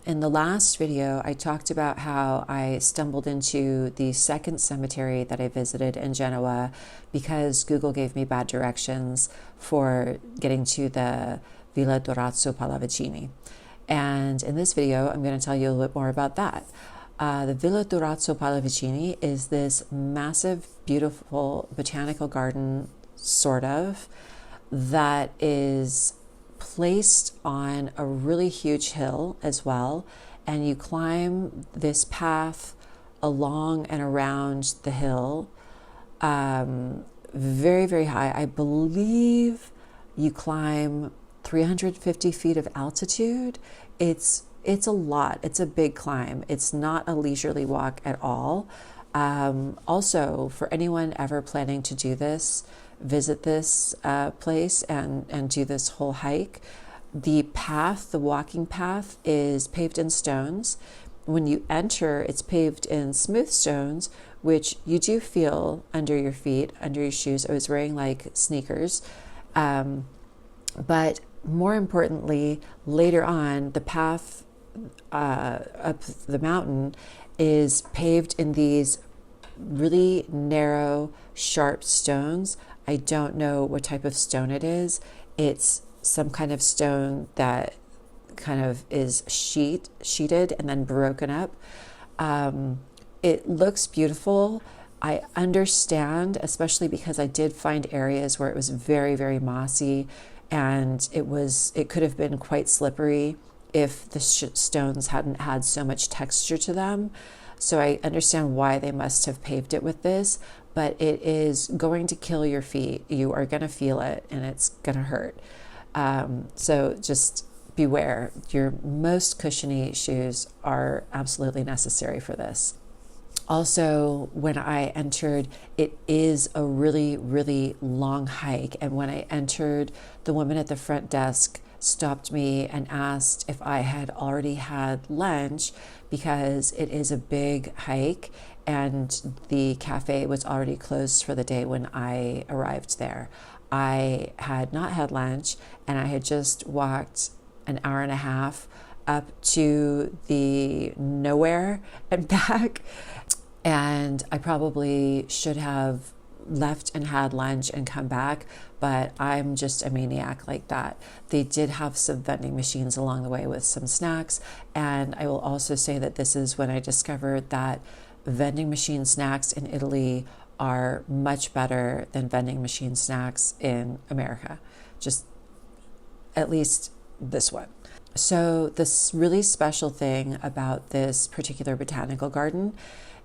In the last video, I talked about how I stumbled into the second cemetery that I visited in Genoa because Google gave me bad directions for getting to the Villa Durazzo Pallavicini. And in this video, I'm going to tell you a little bit more about that. The Villa Durazzo Pallavicini is this massive, beautiful botanical garden, sort of, that is placed on a really huge hill as well, and you climb this path along and around the hill, very, very high. I believe you climb 350 feet of altitude. It's a lot. It's a big climb. It's not a leisurely walk at all. Also, for anyone ever planning to do this, visit this place and do this whole hike, the path, the walking path, is paved in stones. When you enter, it's paved in smooth stones, which you do feel under your feet, under your shoes. I was wearing like sneakers. But more importantly, later on, the path up the mountain is paved in these really narrow, sharp stones. I don't know what type of stone it is. It's some kind of stone that kind of is sheeted and then broken up. It looks beautiful. I understand, especially because I did find areas where it was very, very mossy, and it could have been quite slippery if the stones hadn't had so much texture to them. So I understand why they must have paved it with this, but it is going to kill your feet. You are going to feel it, and it's going to hurt. So just beware. Your most cushiony shoes are absolutely necessary for this. Also, when I entered, it is a really, really long hike. And when I entered, the woman at the front desk stopped me and asked if I had already had lunch, because it is a big hike and the cafe was already closed for the day when I arrived there. I had not had lunch, and I had just walked an hour and a half up to the nowhere and back, and I probably should have left and had lunch and come back, but I'm just a maniac like that. They did have some vending machines along the way with some snacks, and I will also say that this is when I discovered that vending machine snacks in Italy are much better than vending machine snacks in America, just at least this one. So this really special thing about this particular botanical garden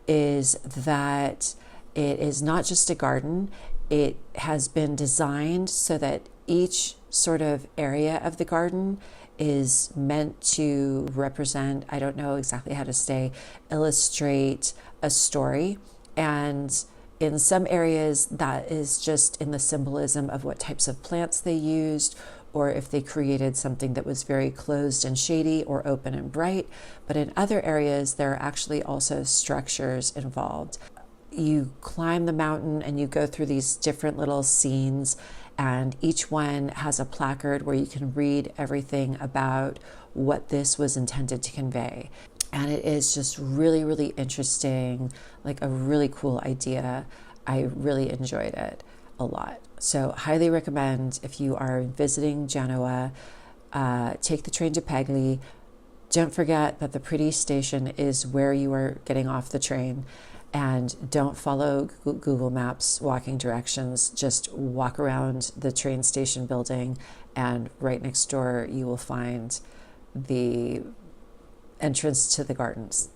is that it is not just a garden. It has been designed so that each sort of area of the garden is meant to represent, I don't know exactly how to say, illustrate a story. And in some areas, that is just in the symbolism of what types of plants they used, or if they created something that was very closed and shady or open and bright. But in other areas, there are actually also structures involved. You climb the mountain and you go through these different little scenes, and each one has a placard where you can read everything about what this was intended to convey. And it is just really, really interesting, like a really cool idea. I really enjoyed it a lot. So highly recommend, if you are visiting Genoa, take the train to Pegli. Don't forget that the pretty station is where you are getting off the train. And don't follow Google Maps walking directions. Just walk around the train station building, and right next door you will find the entrance to the gardens.